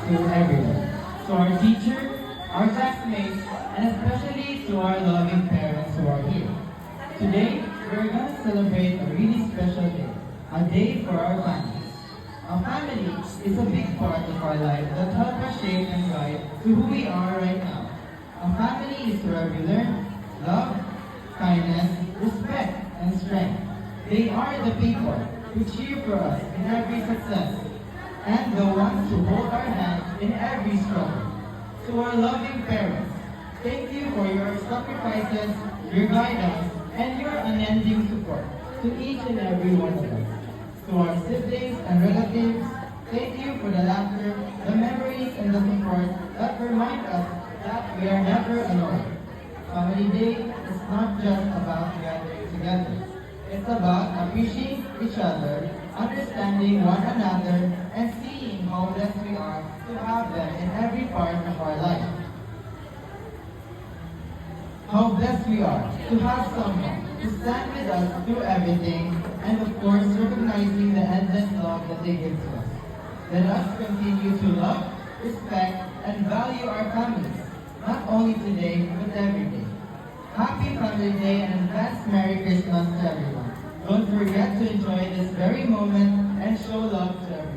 to everyone, to our teacher, our classmates, and especially to our loving parents who are here. Today, we're going to celebrate a really special day, a day for our families. A family is a big part of our life that help us shape and guide to who we are right now. A family is where we learn love, kindness, respect, and strength. They are the people who cheer for us in every success and the ones who hold our hand in every struggle. To our loving parents, thank you for your sacrifices, your guidance, and your unending support to each and every one of us. To our siblings and relatives, thank you for the laughter, the memories, and the support that remind us that we are never alone. Family Day is not just about gathering together. It's about appreciating each other, understanding one another, and seeing how blessed we are to have them in every part of our life. How blessed we are to have someone to stand with us through everything, and of course recognizing the endless love that they give to us. Let us continue to love, respect, and value our families, not only today, but every day. Happy Family Day and advance Merry Christmas to everyone. Don't forget to enjoy this very moment and show love to everyone.